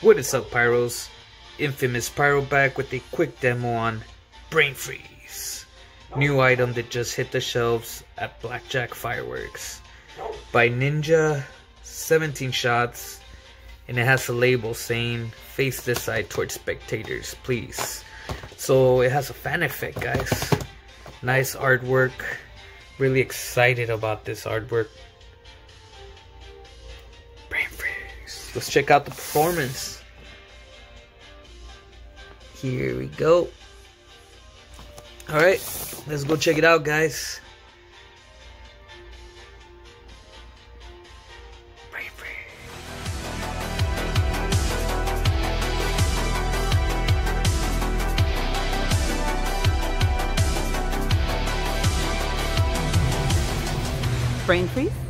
What is up, Pyros? Infamous Pyro back with a quick demo on Brain Freeze. New item that just hit the shelves at Blackjack Fireworks. By Ninja, 17 shots, and it has a label saying face this side towards spectators, please. So it has a fan effect, guys. Nice artwork. Really excited about this artwork. Brain Freeze. Let's check out the performance. Here we go. Alright, let's go check it out, guys. Brain Freeze. Brain freeze?